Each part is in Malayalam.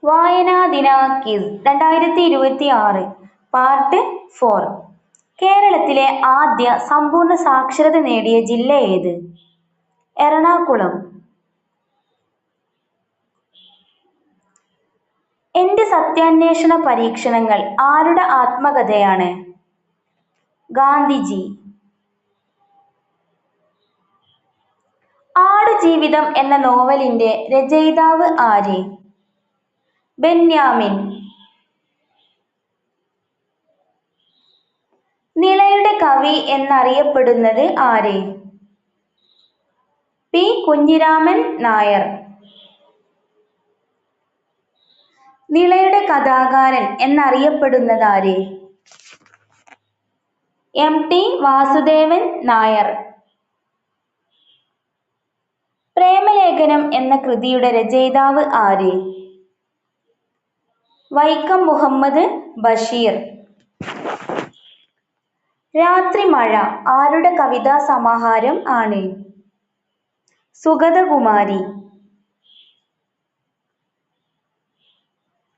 വായനാ ദിന ക്വിസ് 2026 പാർട്ട് 4. കേരളത്തിലെ ആദ്യ സമ്പൂർണ്ണ സാക്ഷരത നേടിയ ജില്ല ഏത്? എറണാകുളം. എന്റെ സത്യാന്വേഷണ പരീക്ഷണങ്ങൾ ആരുടെ ആത്മകഥയാണ്? ഗാന്ധിജി. ആടുജീവിതം എന്ന നോവലിന്റെ രചയിതാവ് ആര്? ബെന്യാമിൻ. നിളയുടെ കവി എന്നറിയപ്പെടുന്നത് ആര്? പി. കുഞ്ഞിരാമൻ നായർ. നിളയുടെ കഥാകാരൻ എന്നറിയപ്പെടുന്നതാര്? എം. ടി. വാസുദേവൻ നായർ. പ്രേമലേഖനം എന്ന കൃതിയുടെ രചയിതാവ് ആര്? വൈക്കം മുഹമ്മദ് ബഷീർ. രാത്രിമഴ ആരുടെ കവിതാ സമാഹാരം ആണ്? സുഗതകുമാരി.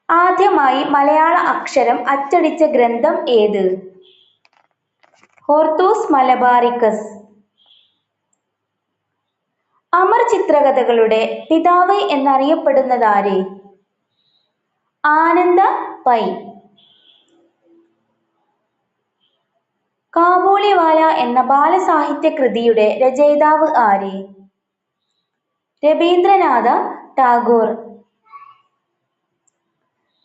ആദ്യമായി മലയാള അക്ഷരം അച്ചടിച്ച ഗ്രന്ഥം ഏത്? Hortus Malabaricus. അമർ ചിത്രകഥകളുടെ പിതാവ് എന്നറിയപ്പെടുന്നതാര്? ആനന്ദ പൈ. കാബൂളിവാല എന്ന ബാലസാഹിത്യ കൃതിയുടെ രചയിതാവ് ആര്? രവീന്ദ്രനാഥ ടാഗോർ.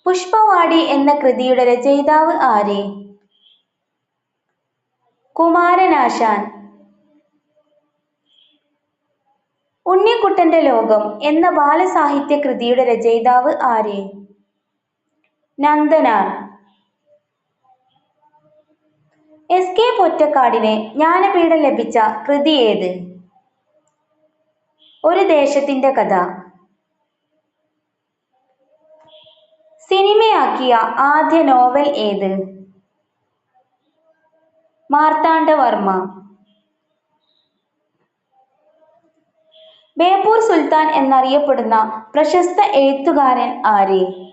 പുഷ്പവാടി എന്ന കൃതിയുടെ രചയിതാവ് ആര്? കുമാരനാശാൻ. ഉണ്ണിക്കുട്ടന്റെ ലോകം എന്ന ബാലസാഹിത്യ കൃതിയുടെ രചയിതാവ് ആര്? നന്ദനാർ. എസ്. കെ. പൊറ്റക്കാടിന് ജ്ഞാനപീഠം ലഭിച്ച കൃതി ഏത്? ഒരു ദേശത്തിന്റെ കഥ. സിനിമയാക്കിയ ആദ്യ നോവൽ ഏത്? മാർത്താണ്ഡവർമ്മ. ബേപ്പൂർ സുൽത്താൻ എന്നറിയപ്പെടുന്ന പ്രശസ്ത എഴുത്തുകാരൻ ആര്?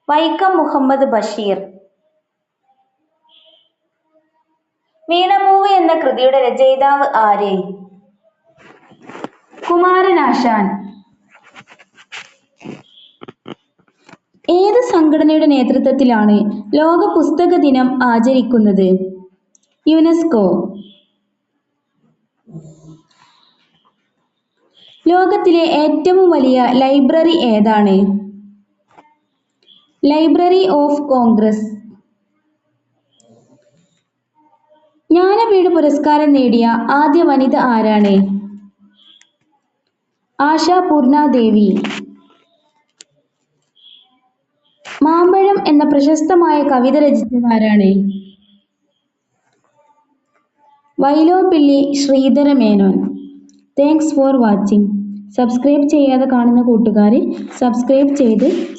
വൈക്കം മുഹമ്മദ് ബഷീർ. വീണപൂവ് എന്ന കൃതിയുടെ രചയിതാവ് ആര്? കുമാരനാശാൻ. ഏത് സംഘടനയുടെ നേതൃത്വത്തിലാണ് ലോക പുസ്തക ദിനം ആചരിക്കുന്നത്? യുനെസ്കോ. ലോകത്തിലെ ഏറ്റവും വലിയ ലൈബ്രറി ഏതാണ്? Library of Congress. ജ്ഞാനപീഠ പുരസ്കാരം നേടിയ ആദ്യ വനിത ആരാണ്? ആശാപൂർണ ദേവി. മാമ്പഴം എന്ന പ്രശസ്തമായ കവിത രചിച്ചതാരാണ്? Vyloppilli Sreedhara Menon. Thanks for watching. Subscribe ചെയ്യാതെ കാണുന്ന കൂട്ടുകാർ സബ്സ്ക്രൈബ് ചെയ്ത്